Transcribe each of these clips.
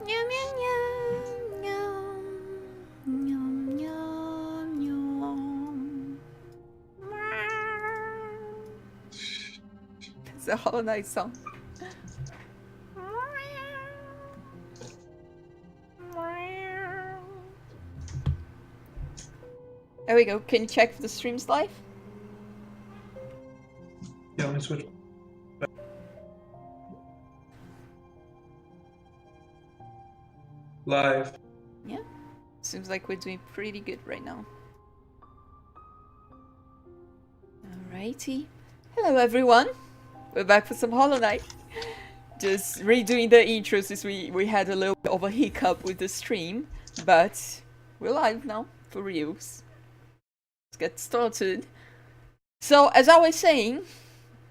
Yum, yum, yum, yum, yum, yum, yum. It's a Hollow Knight song. There we go. Can you check if the stream's live? Yeah, let me switch. Live. Yeah. Seems like we're doing pretty good right now. Alrighty. Hello everyone. We're back for some Hollow Knight. Just redoing the intro since we had a little bit of a hiccup with the stream. But we're live now, for reals. Let's get started. So, as I was saying...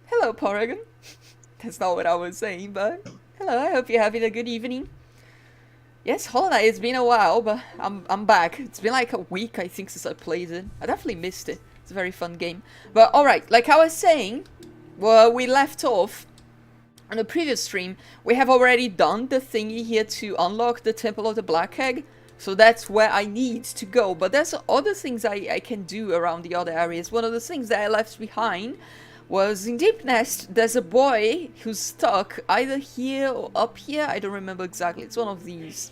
Hello, Paragon. That's not what I was saying, but... Hello, I hope you're having a good evening. Yes, Hollow Knight, it's been a while, but I'm back. It's been like a week, I think, since I played it. I definitely missed it. It's a very fun game. But, alright, like I was saying... Well, we left off... On the previous stream, we have already done the thingy here to unlock the Temple of the Black Egg. So that's where I need to go. But there's other things I can do around the other areas. One of the things that I left behind was in Deep Nest, there's a boy who's stuck either here or up here. I don't remember exactly. It's one of these.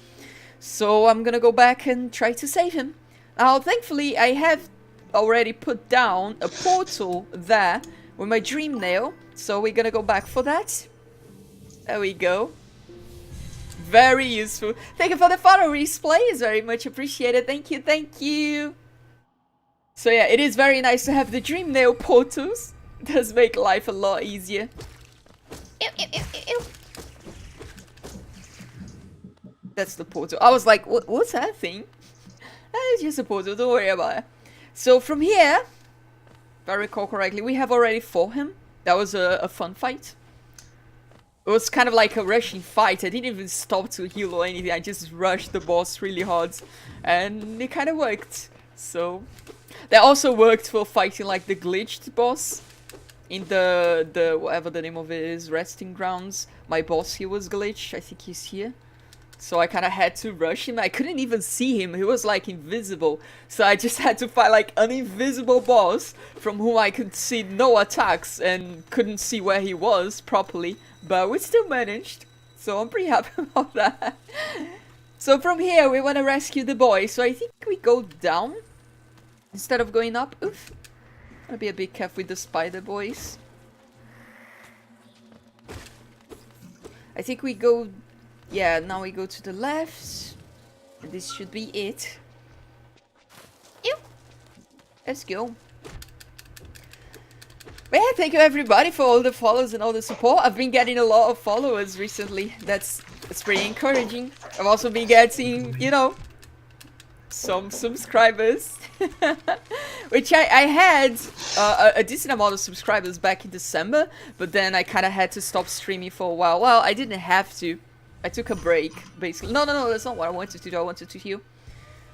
So I'm gonna go back and try to save him. Now, thankfully, I have already put down a portal there with my dream nail. So we're gonna go back for that. There we go. Very useful. Thank you for the photo display. It's very much appreciated. Thank you, thank you. So yeah, it is very nice to have the dream nail portals. It does make life a lot easier. Ew, ew, ew, ew. That's the portal. I was like, what's that thing? It's just a portal, don't worry about it. So from here, if I recall correctly, we have already fought him. That was a fun fight. It was kind of like a rushing fight. I didn't even stop to heal or anything. I just rushed the boss really hard. And it kind of worked. So... That also worked for fighting like the glitched boss. In the whatever the name of it is, resting grounds. My boss here was glitched. I think he's here. So I kind of had to rush him. I couldn't even see him. He was like invisible. So I just had to fight like an invisible boss from whom I could see no attacks and couldn't see where he was properly. But we still managed. So I'm pretty happy about that. So from here we want to rescue the boy. So I think we go down instead of going up. Oof. Gotta be a bit careful with the spider boys. I think we go... Yeah, now we go to the left. And this should be it. Ew. Let's go. But yeah, thank you everybody for all the follows and all the support. I've been getting a lot of followers recently. That's pretty encouraging. I've also been getting, you know, some subscribers. Which I had a decent amount of subscribers back in December. But then I kind of had to stop streaming for a while. Well, I didn't have to. I took a break, basically. No, that's not what I wanted to do. I wanted to heal.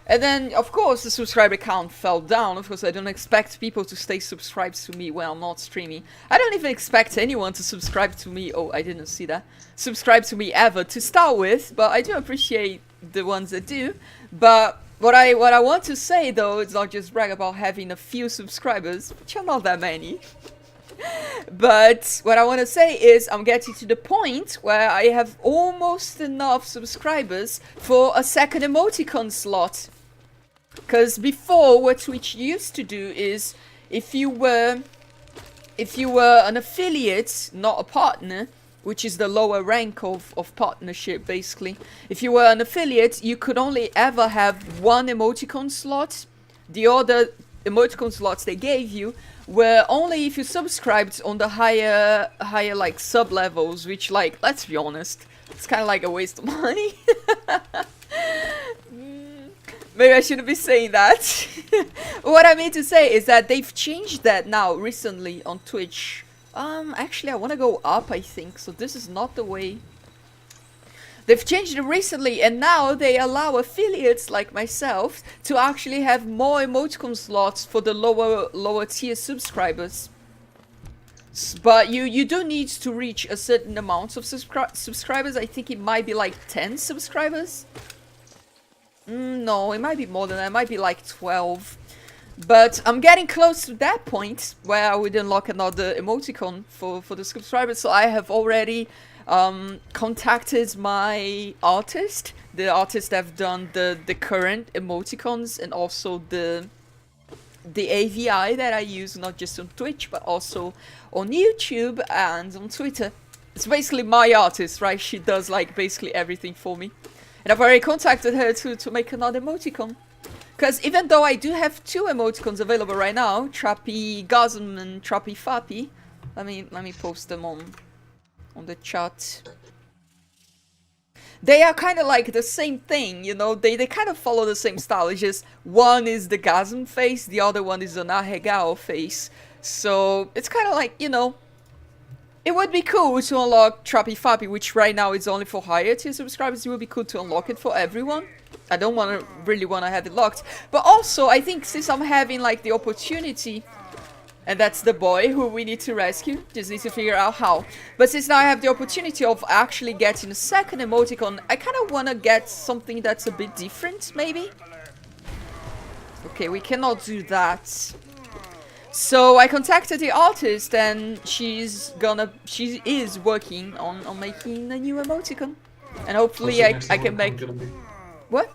And then, of course, the subscriber count fell down. Of course, I don't expect people to stay subscribed to me when I'm not streaming. I don't even expect anyone to subscribe to me. Oh, I didn't see that. Subscribe to me ever to start with. But I do appreciate the ones that do. But what I want to say, though, is not just brag about having a few subscribers, which are not that many. But what I want to say is I'm getting to the point where I have almost enough subscribers for a second emoticon slot. Because before, what Twitch used to do is if you were an affiliate, not a partner, which is the lower rank of partnership basically. If you were an affiliate, you could only ever have one emoticon slot. The other emoticon slots they gave you were only if you subscribed on the higher like sub levels, which, like, let's be honest, it's kind of like a waste of money. Maybe I shouldn't be saying that. What I mean to say is that they've changed that now recently on Twitch. Actually I want to go up, I think, so this is not the way. They've changed it recently, and now they allow affiliates like myself to actually have more emoticon slots for the lower tier subscribers. But you do need to reach a certain amount of subscribers. I think it might be like 10 subscribers. No, it might be more than that. It might be like 12. But I'm getting close to that point where I would unlock another emoticon for the subscribers. So I have already contacted my artist. The artist have done the current emoticons and also the AVI that I use, not just on Twitch, but also on YouTube and on Twitter. It's basically my artist, right? She does like basically everything for me. And I've already contacted her to make another emoticon. Because even though I do have 2 emoticons available right now, trappy-gasm and trappy-fappy, let me post them on the chat. They are kind of like the same thing, you know, they kind of follow the same style. It's just one is the gasm face, the other one is the nahegao face. So it's kind of like, you know, it would be cool to unlock trappy-fappy, which right now is only for higher tier subscribers. It would be cool to unlock it for everyone. I don't really want to have it locked. But also, I think since I'm having like the opportunity, and that's the boy who we need to rescue, just need to figure out how. But since now I have the opportunity of actually getting a second emoticon, I kind of want to get something that's a bit different, maybe? Okay, we cannot do that. So I contacted the artist and she is working on making a new emoticon. And hopefully I can make... What?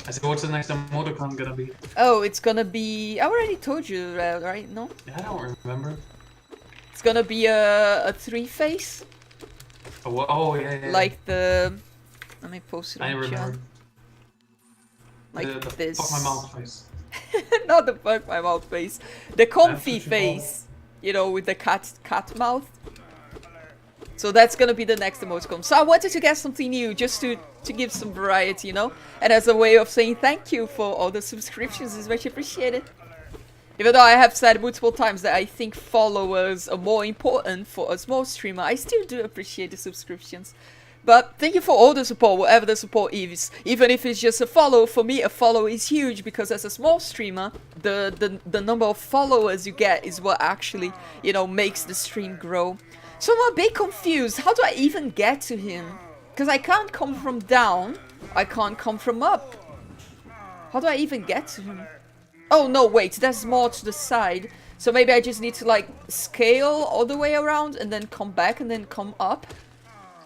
I said, what's the next emoticon gonna be? Oh, it's gonna be... I already told you, right? No? Yeah, I don't remember. It's gonna be a 3-face. Oh, yeah. Like the... Let me post it on I remember. chat. Like the this. fuck my mouth face. Not the fuck my mouth face. The comfy face. You know, with the cat mouth. So that's gonna be the next emoticon. So I wanted to get something new, just to give some variety, you know? And as a way of saying thank you for all the subscriptions, is much appreciated. Even though I have said multiple times that I think followers are more important for a small streamer, I still do appreciate the subscriptions. But thank you for all the support, whatever the support is. Even if it's just a follow, for me a follow is huge, because as a small streamer, the number of followers you get is what actually, you know, makes the stream grow. So I'm a bit confused. How do I even get to him? Because I can't come from down. I can't come from up. How do I even get to him? Oh, no, wait. There's more to the side. So maybe I just need to, like, scale all the way around and then come back and then come up.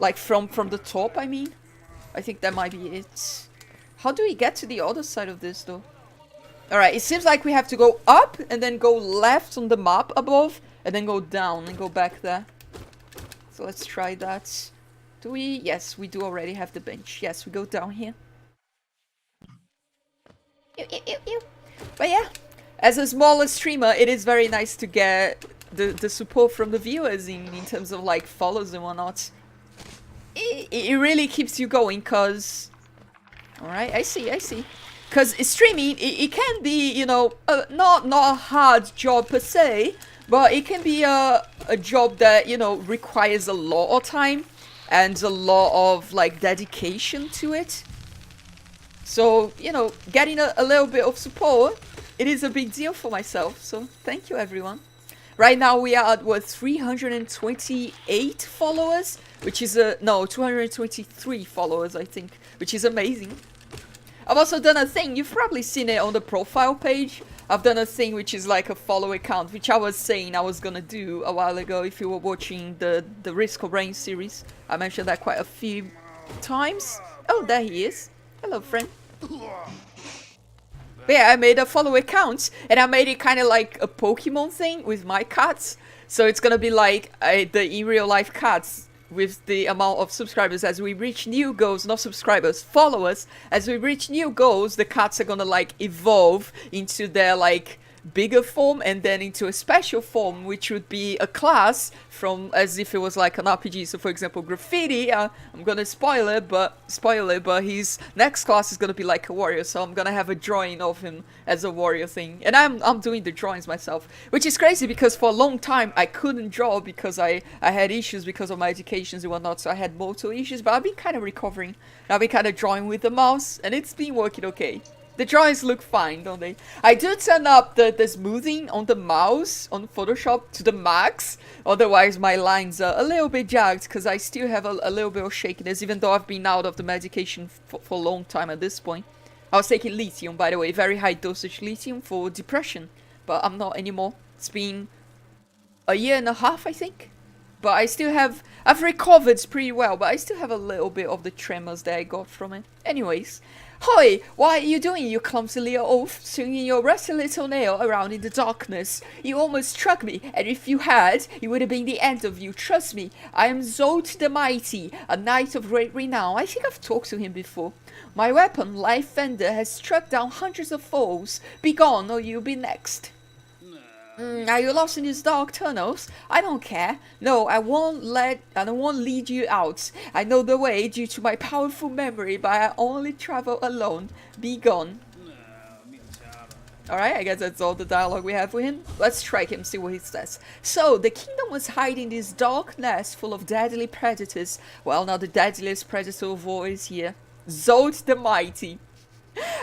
Like, from the top, I mean. I think that might be it. How do we get to the other side of this, though? Alright, it seems like we have to go up and then go left on the map above. And then go down and go back there. So let's try that. Do we? Yes, we do already have the bench. Yes, we go down here. But yeah, as a smaller streamer, it is very nice to get the support from the viewers in terms of like follows and whatnot. It really keeps you going, cause... Alright, I see. Cause streaming, it can be, you know, not a hard job per se, but it can be a job that, you know, requires a lot of time and a lot of, like, dedication to it. So, you know, getting a little bit of support, it is a big deal for myself. So, thank you, everyone. Right now, we are at, what, 328 followers? Which is no, 223 followers, I think. Which is amazing. I've also done a thing, you've probably seen it on the profile page. I've done a thing which is like a follow account, which I was saying I was gonna do a while ago if you were watching the Risk of Rain series. I mentioned that quite a few times. Oh, there he is. Hello, friend. But yeah, I made a follow account, and I made it kind of like a Pokemon thing with my cats. So it's gonna be like the in real life cats. With the amount of subscribers, as we reach new goals, not subscribers, followers, as we reach new goals, the cards are gonna like evolve into their like bigger form and then into a special form, which would be a class from as if it was like an RPG. So for example, Graffiti, I'm gonna spoil it, but his next class is gonna be like a warrior, so I'm gonna have a drawing of him as a warrior thing, and I'm doing the drawings myself, which is crazy because for a long time I couldn't draw because I had issues because of my educations and whatnot, so I had motor issues, but I've been kind of recovering. I've been kind of drawing with the mouse, and it's been working okay. The drawings look fine, don't they? I do turn up the smoothing on the mouse on Photoshop to the max. Otherwise, my lines are a little bit jagged because I still have a little bit of shakiness, even though I've been out of the medication for a long time at this point. I was taking lithium, by the way, very high dosage lithium for depression, but I'm not anymore. It's been a year and a half, I think. But I still have, I've recovered pretty well, but I still have a little bit of the tremors that I got from it. Anyways, Hoi, what are you doing, you clumsy little oaf, swinging your rusty little nail around in the darkness? You almost struck me, and if you had, it would have been the end of you, trust me. I am Zod the Mighty, a knight of great renown. I think I've talked to him before. My weapon, Life Fender, has struck down hundreds of foes. Be gone, or you'll be next. Are you lost in these dark tunnels? I don't care. No, I don't want lead you out. I know the way due to my powerful memory, but I only travel alone. Be gone. Alright, I guess that's all the dialogue we have with him. Let's strike him, see what he says. So, the kingdom was hiding this dark nest full of deadly predators. Well, now the deadliest predator of all is here. Zod the Mighty.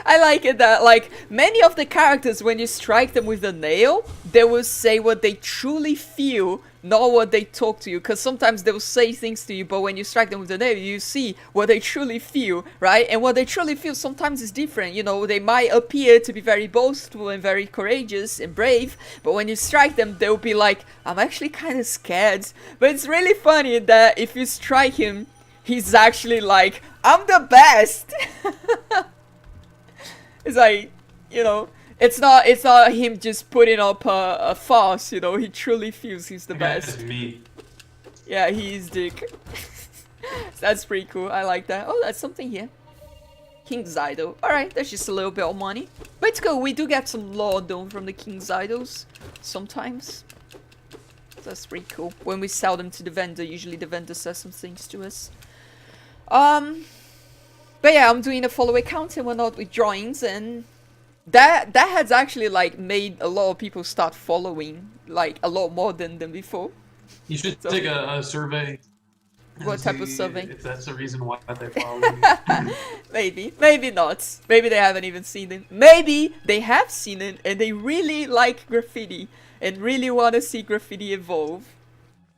I like it that, like, many of the characters, when you strike them with the nail, they will say what they truly feel, not what they talk to you. Because sometimes they will say things to you, but when you strike them with the nail, you see what they truly feel, right? And what they truly feel sometimes is different. You know, they might appear to be very boastful and very courageous and brave, but when you strike them, they'll be like, I'm actually kind of scared. But it's really funny that if you strike him, he's actually like, I'm the best! It's like, you know, it's not him just putting up a farce, you know, he truly feels he's the best. That's me. Yeah, he's Dick. That's pretty cool, I like that. Oh, that's something here. King's Idol. Alright, that's just a little bit of money. But it's cool, we do get some lore though from the King's Idols. Sometimes. That's pretty cool. When we sell them to the vendor, usually the vendor says some things to us. But yeah, I'm doing a follow account and whatnot with drawings, and that has actually like made a lot of people start following, like a lot more than before. You should take a survey. What type of survey? If that's the reason why they follow you. Maybe not. Maybe they haven't even seen it. Maybe they have seen it and they really like graffiti and really want to see graffiti evolve.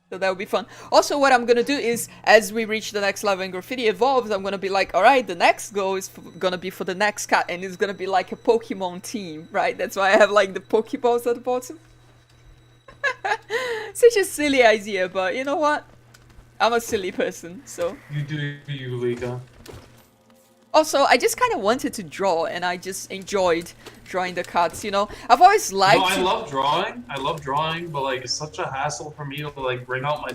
So that would be fun. Also, what I'm gonna do is, as we reach the next level and graffiti evolves, I'm gonna be like, alright, the next goal is gonna be for the next cat, and it's gonna be like a Pokemon team, right? That's why I have like the Pokeballs at the bottom. Such a silly idea, but you know what? I'm a silly person, so. You do you, Lika. Also, I just kind of wanted to draw, and I just enjoyed drawing the cards, you know? I've always liked... No, I love drawing, but like, it's such a hassle for me to like bring out my...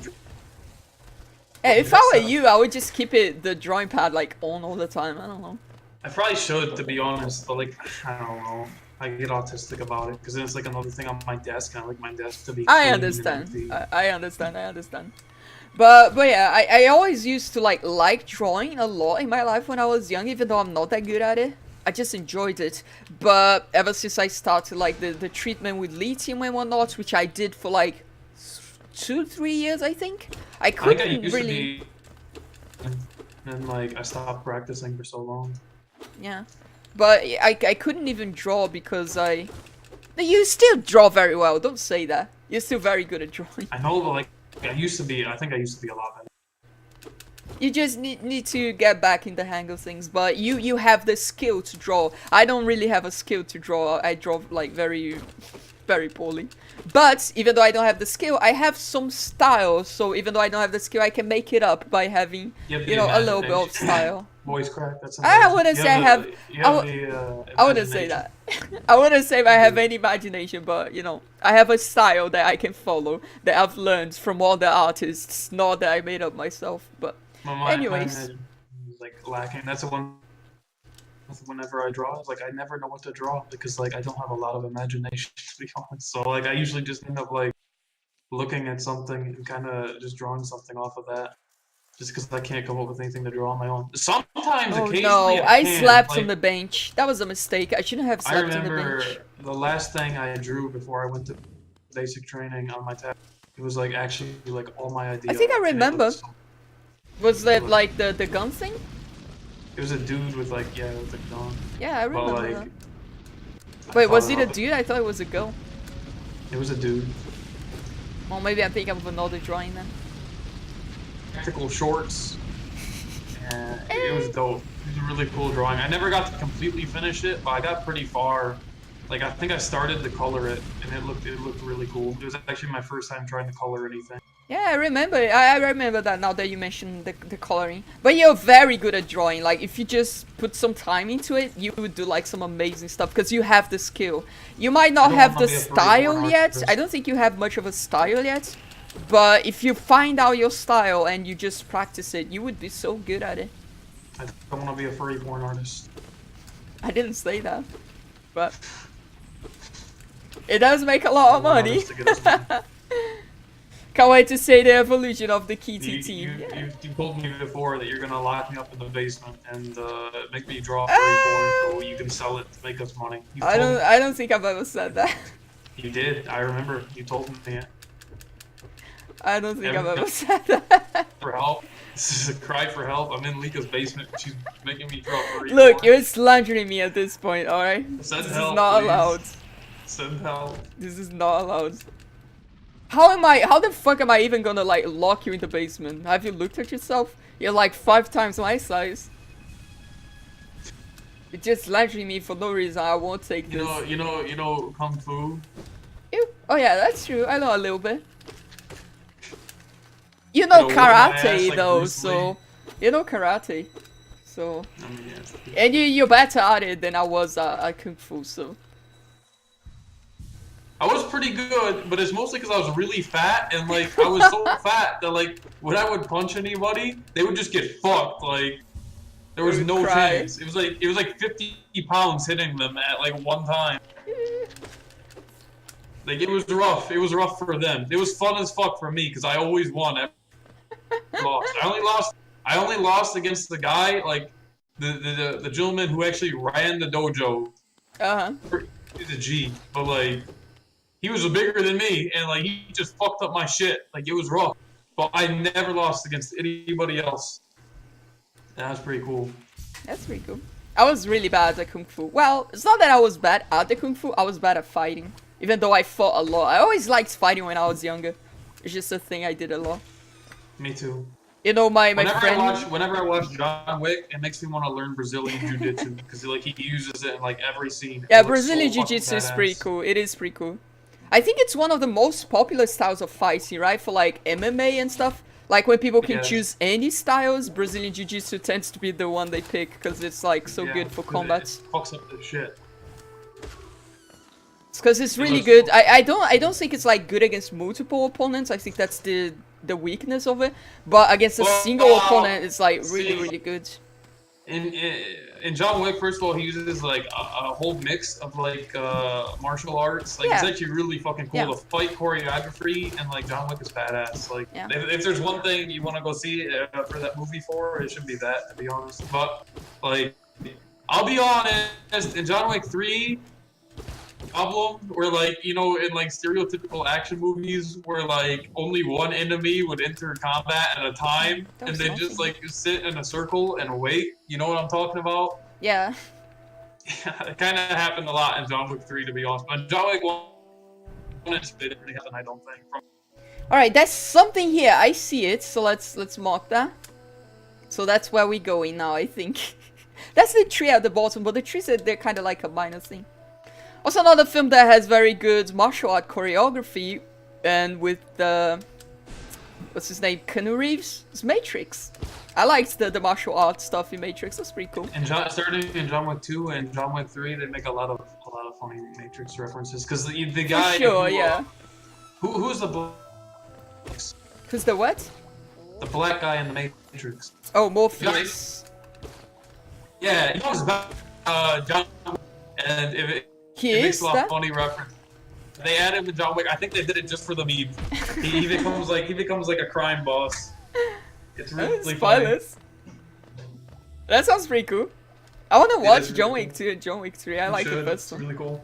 Hey, if I were you, I would just keep the drawing pad like on all the time, I don't know. I probably should, to be honest, but like, I don't know. I get autistic about it, because then it's like another thing on my desk, and I like my desk to be I clean understand. and empty. I understand. But yeah, I always used to like drawing a lot in my life when I was young, even though I'm not that good at it. I just enjoyed it. But ever since I started like the treatment with lithium and whatnot, which I did for like 2-3 years, I think. I couldn't really. And like I stopped practicing for so long. Yeah, but I couldn't even draw because You still draw very well. Don't say that. You're still very good at drawing. I know, but like. I think I used to be a lot better. You just need to get back in the hang of things, but you have the skill to draw. I don't really have a skill to draw. I draw like very poorly. But even though I don't have the skill, I have some style. So even though I don't have the skill, I can make it up by having, you know, a little bit of style. Voice crack. That's I wouldn't say I have. I wouldn't say that. I wouldn't say I have any imagination, but you know, I have a style that I can follow that I've learned from all the artists, not that I made up myself. But anyways, like lacking. That's the one. Whenever I draw, it's like I never know what to draw because like I don't have a lot of imagination, to be honest. So like I usually just end up like looking at something and kind of just drawing something off of that. Just because I can't come up with anything to draw on my own. Sometimes, occasionally, no, I slept on the bench. That was a mistake. I shouldn't have slept on the bench. I remember the last thing I drew before I went to basic training on my tab. It was like actually like all my ideas. I think I remember. Was that like the gun thing? It was a dude with like with a gun. Yeah, I But remember like, that. I Wait, was thought it a of dude? I thought it was a girl. it was a dude. Well, maybe I'm thinking of another drawing then. Tactical shorts. And it was dope. It was a really cool drawing. I never got to completely finish it, but I got pretty far. Like I think I started to color it, and it looked really cool. It was actually my first time trying to color anything. Yeah, I remember. I remember that now that you mentioned the coloring. But you're very good at drawing. Like, if you just put some time into it, you would do like some amazing stuff because you have the skill. You might not have the style yet. I don't think you have much of a style yet. But if you find out your style and you just practice it, you would be so good at it. I don't want to be a furry porn artist. I didn't say that, but it does make a lot of money. Can't wait to see the evolution of the Kitty team. You told me before that you're gonna lock me up in the basement and make me draw furry porn so you can sell it to make us money. I don't think I've ever said that. You did. I remember. You told me it. I don't think I've ever said that. For help. This is a cry for help. I'm in Lika's basement. She's making me draw furry Look, porn. you're slandering me at this point, alright? Send This help, is not please. allowed. Send help. This is not allowed. How the fuck am I even gonna like lock you in the basement? Have you looked at yourself? You're like 5 times my size. You're just slandering me for no reason. I won't take this. You know Kung Fu? Ew. Oh yeah, that's true. I know a little bit. You know karate like though, Bruce so Lee. you know karate. So I mean, yeah. and you're better at it than I was at kung fu. So I was pretty good, but it's mostly because I was really fat, and like I was so fat that like when I would punch anybody, they would just get fucked. Like there was no chance. It was like 50 pounds hitting them at like one time. Like it was rough. It was rough for them. It was fun as fuck for me because I always won. Lost. I only lost against the guy like the gentleman who actually ran the dojo. He's a G, but like he was bigger than me, and like he just fucked up my shit. Like it was rough, but I never lost against anybody else. That was pretty cool. that's pretty cool. I was really bad at kung fu. Well, it's not that I was bad at the kung fu. I was bad at fighting, even though I fought a lot. I always liked fighting when I was younger. It's just a thing I did a lot. Me too. You know, my friend. Whenever I watch John Wick, it makes me want to learn Brazilian Jiu-Jitsu because like he uses it in like every scene. Yeah, Brazilian Jiu-Jitsu is pretty cool. It is pretty cool. I think it's one of the most popular styles of fighting, right? For like MMA and stuff. Like when people can choose any styles, Brazilian Jiu-Jitsu tends to be the one they pick because it's like so good for combat. It fucks up the shit. It's because it's really good. I don't think it's like good against multiple opponents. I think that's the weakness of it. But against a single opponent, it's like really good. In John Wick, first of all, he uses like a whole mix of like martial arts. Like it's actually really fucking cool. The fight choreography and like John Wick is badass. Like if there's one thing you want to go see for that movie for, it should be that, to be honest. But like, I'll be honest, in John Wick 3. Problem where like in like stereotypical action movies where like only one enemy would enter combat at a time and they just like sit in a circle and wait. You know what I'm talking about? Yeah. It kind of happened a lot in John Wick 3, to be honest. But John Wick 1 it didn't really happen, I don't think. All right, there's something here. I see it. So let's mark that. So that's where we're going now, I think. That's the tree at the bottom, but the trees they're kind of like a minor thing. Also, another film that has very good martial art choreography, and with the what's his name, Keanu Reeves, is Matrix. I liked the martial art stuff in Matrix. That's pretty cool. And starting in John Wick 2 and John Wick 3, they make a lot of funny Matrix references because the guy. For sure, yeah. Who's the black? Who's the what? The black guy in the Matrix. Oh, Morpheus. Yeah, he was about John, and it makes a lot of funny reference. They added him to John Wick. I think they did it just for the meme. He becomes like a crime boss. It's really funny. That sounds pretty cool. I want to watch John Wick 2 and John Wick 3. I like the first one. It's really cool.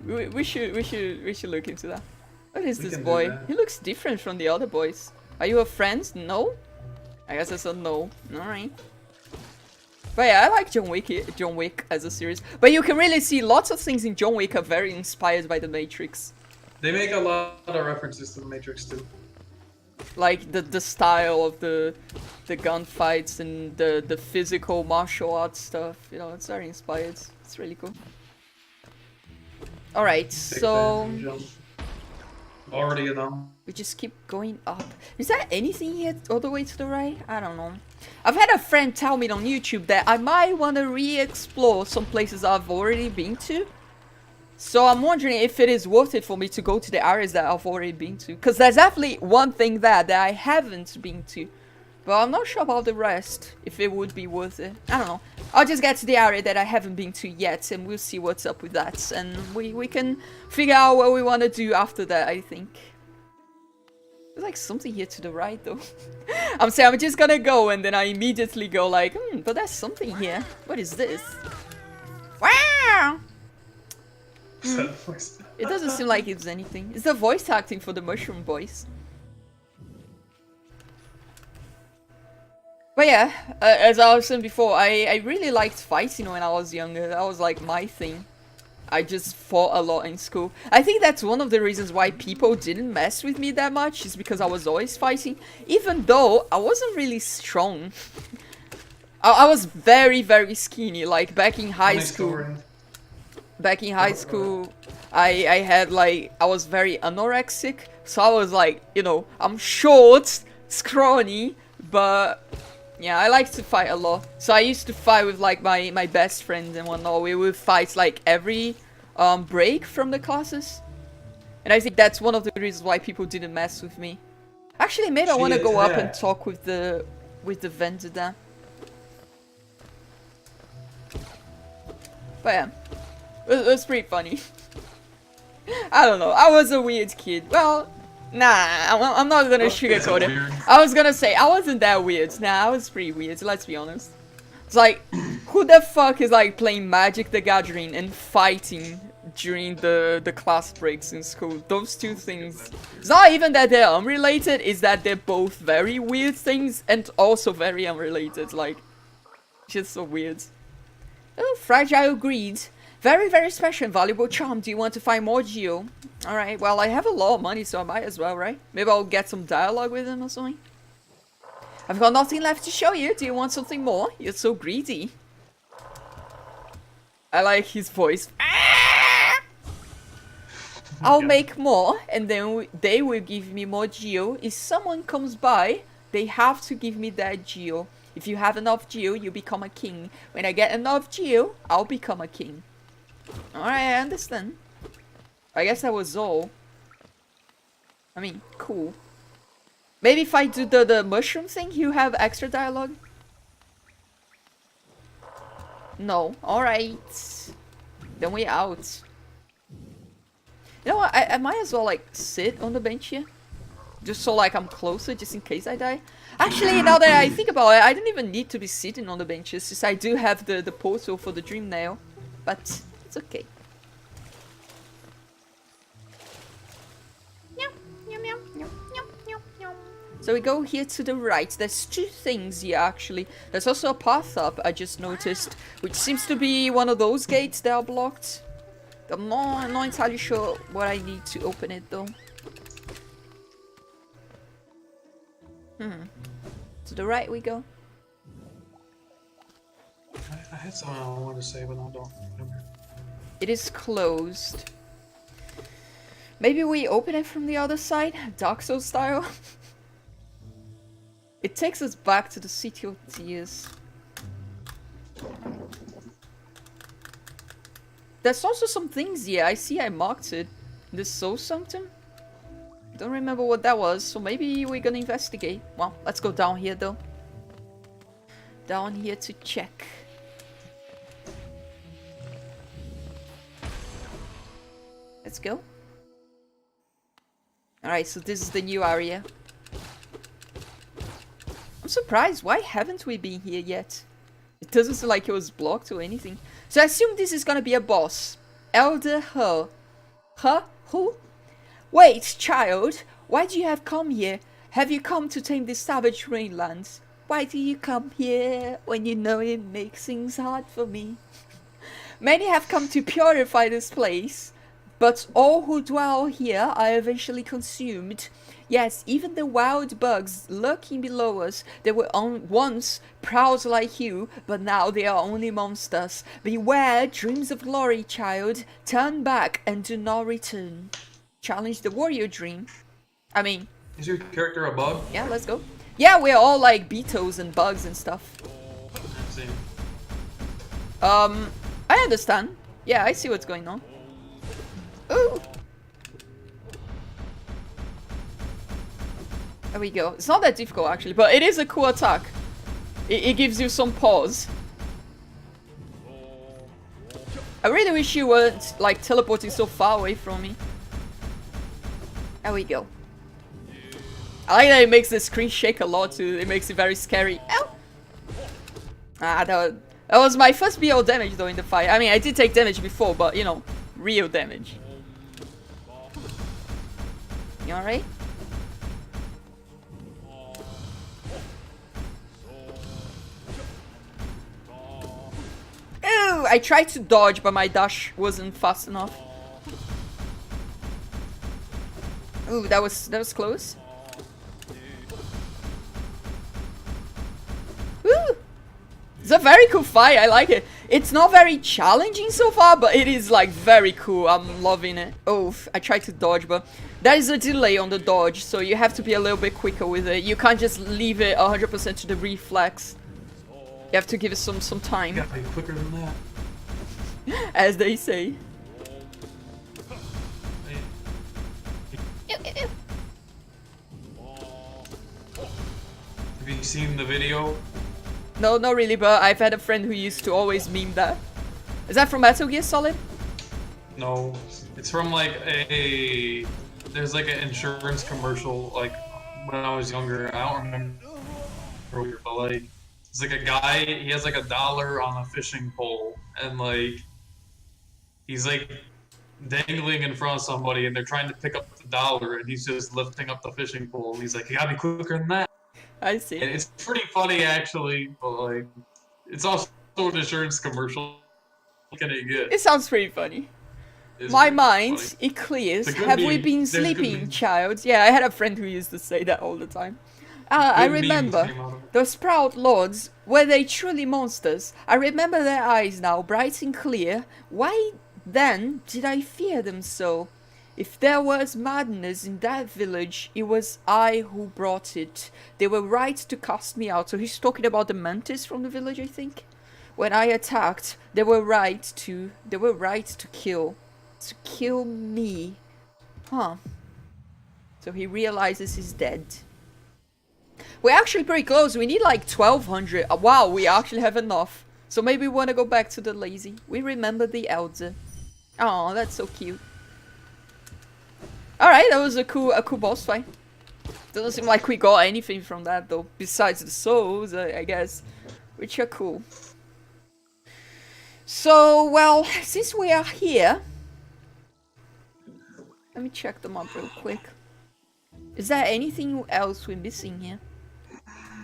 We should look into that. What is this boy? He looks different from the other boys. Are you a friend? No? I guess that's a no. Alright. But yeah, I like John Wick as a series. But you can really see lots of things in John Wick are very inspired by The Matrix. They make a lot of references to the Matrix too. Like the style of the gunfights and the physical martial arts stuff. You know, it's very inspired. It's really cool. All right, so already enough. we just keep going up. Is there anything here all the way to the right? I don't know. I've had a friend tell me on YouTube that I might want to re-explore some places I've already been to. So I'm wondering if it is worth it for me to go to the areas that I've already been to. Because there's definitely one thing there that I haven't been to. But I'm not sure about the rest, if it would be worth it. I don't know. I'll just get to the area that I haven't been to yet, and we'll see what's up with that. And we can figure out what we want to do after that, I think. There's like something here to the right, though. I'm saying I'm just gonna go, and then I immediately go like, but there's something here. What is this? Wow! It doesn't seem like it's anything. It's the voice acting for the mushroom boys. But yeah, as I was saying before, I really liked fighting when I was younger. That was like my thing. I just fought a lot in school. I think that's one of the reasons why people didn't mess with me that much, is because I was always fighting. Even though I wasn't really strong. I was very, very skinny, like back in high school. Back in high school, I had like, I was very anorexic. So I was like, you know, I'm short, scrawny, but yeah, I like to fight a lot. So I used to fight with like my best friend and whatnot. We would fight like every break from the classes. And I think that's one of the reasons why people didn't mess with me. Actually, maybe I want to go up and talk with the vendor there. But yeah, it was pretty funny. I don't know, I was a weird kid. Well, nah, I'm not gonna sugarcoat it. I was gonna say, I wasn't that weird. Nah, I was pretty weird, let's be honest. It's like, who the fuck is like playing Magic the Gathering and fighting during the class breaks in school? Those two things. It's not even that they're unrelated, it's that they're both very weird things and also very unrelated. Like, just so weird. Oh, fragile greed. Very, very special and valuable charm. Do you want to find more Geo? Alright, well, I have a lot of money, so I might as well, right? Maybe I'll get some dialogue with him or something. I've got nothing left to show you. Do you want something more? You're so greedy. I like his voice. I'll make more, and then they will give me more Geo. If someone comes by, they have to give me that Geo. If you have enough Geo, you become a king. When I get enough Geo, I'll become a king. Alright, I understand. I guess that was all. I mean, cool. Maybe if I do the mushroom thing, you have extra dialogue? No. Alright. Then we out. You know what? I might as well like sit on the bench here. Just so like I'm closer, just in case I die. Actually, now that I think about it, I don't even need to be sitting on the benches, since I do have the portal for the dream nail. But it's okay. So we go here to the right. There's two things here, actually. There's also a path up, I just noticed, which seems to be one of those gates that are blocked. I'm not entirely sure what I need to open it, though. To the right we go. I had something I wanted to say, but I don't remember. It is closed. Maybe we open it from the other side? Dark Souls style? It takes us back to the City of Tears. There's also some things here. I see I marked it. The Soul something? Don't remember what that was, so maybe we're gonna investigate. Well, let's go down here though. Down here to check. Let's go. Alright, so this is the new area. I'm surprised, why haven't we been here yet? It doesn't seem like it was blocked or anything. So I assume this is gonna be a boss. Elder Her. Huh? Who? Wait, child. Why do you have come here? Have you come to tame this savage rainlands? Why do you come here when you know it makes things hard for me? Many have come to purify this place, but all who dwell here are eventually consumed. Yes, even the wild bugs lurking below us, they were once proud like you, but now they are only monsters. Beware, dreams of glory, child. Turn back and do not return. Challenge the warrior dream. I mean... Is your character a bug? Yeah, let's go. Yeah, we're all like beetles and bugs and stuff. Same. I understand. Yeah, I see what's going on. Ooh! There we go. It's not that difficult actually, but it is a cool attack. It gives you some pause. I really wish you weren't like teleporting so far away from me. There we go. I like that it makes the screen shake a lot too. It makes it very scary. Ow! Ah, that was my first BO damage though in the fight. I mean, I did take damage before, but you know, real damage. You alright? Ooh, I tried to dodge, but my dash wasn't fast enough. Ooh, that was close. Woo! It's a very cool fight, I like it. It's not very challenging so far, but it is like very cool. I'm loving it. Oh, I tried to dodge, but there is a delay on the dodge, so you have to be a little bit quicker with it. You can't just leave it 100% to the reflex. You have to give it some time. You gotta be quicker than that. As they say. Have you seen the video? No, not really, but I've had a friend who used to always meme that. Is that from Metal Gear Solid? No, it's from like there's like an insurance commercial like when I was younger. I don't remember, but like it's like a guy. He has like $1 on a fishing pole, and like he's like dangling in front of somebody, and they're trying to pick up the $1, and he's just lifting up the fishing pole. And he's like, "You gotta be quicker than that." I see. And it's pretty funny actually, but like it's also an insurance commercial. What can it get? It sounds pretty funny. It's My pretty mind, funny. it clears. It's a good Have we meme. been There's good sleeping, memes. child? Yeah, I had a friend who used to say that all the time. I Good memes remember. came out of it. Those proud lords, were they truly monsters? I remember their eyes now, bright and clear. Why then did I fear them so? If there was madness in that village, it was I who brought it. They were right to cast me out. So he's talking about the mantis from the village, I think. When I attacked, they were right to kill. To kill me. Huh. So he realizes he's dead. We're actually pretty close. We need like 1200. Wow, we actually have enough. So maybe we want to go back to the lazy. We remember the elder. Oh, that's so cute. Alright, that was a cool boss fight. Doesn't seem like we got anything from that though, besides the souls, I guess, which are cool. So, well, since we are here, let me check them up real quick. Is there anything else we're missing here?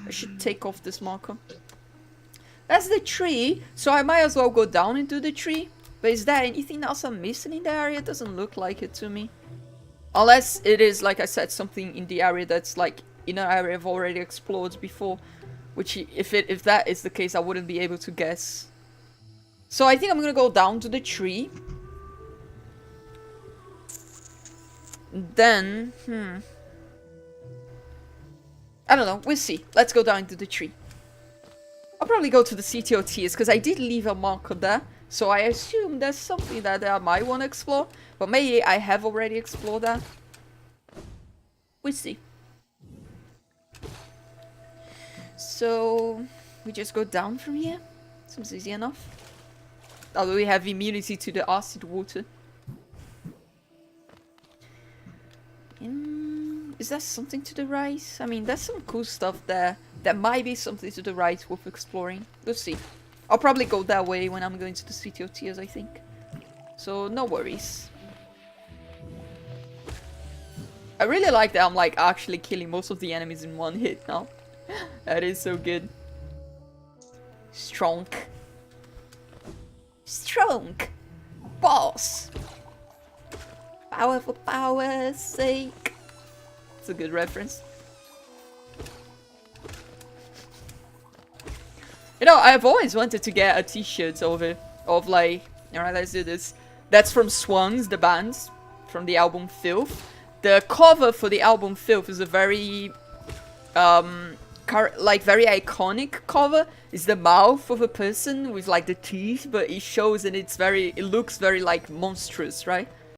I should take off this marker. That's the tree, so I might as well go down into the tree. But is there anything else I'm missing in the area? It doesn't look like it to me. Unless it is, like I said, something in the area that's like in an area I've already explored before. Which, if that is the case, I wouldn't be able to guess. So I think I'm gonna go down to the tree. Then, I don't know, we'll see. Let's go down to the tree. I'll probably go to the CTOTs, because I did leave a marker there. So I assume there's something that I might want to explore. But maybe I have already explored that. We'll see. So, we just go down from here. Seems easy enough. Although we have immunity to the acid water. Is there something to the right? I mean, there's some cool stuff there. There might be something to the right worth exploring. We'll see. I'll probably go that way when I'm going to the City of Tears, I think. So, no worries. I really like that I'm like actually killing most of the enemies in one hit now. That is so good. Strong. Strong. Boss. Power for power's sake. It's a good reference. You know, I've always wanted to get a t-shirt of like, alright, let's do this. That's from Swans, the band, from the album Filth. The cover for the album Filth is a very, like very iconic cover. It's the mouth of a person with like the teeth, but it shows and it looks very like monstrous, right?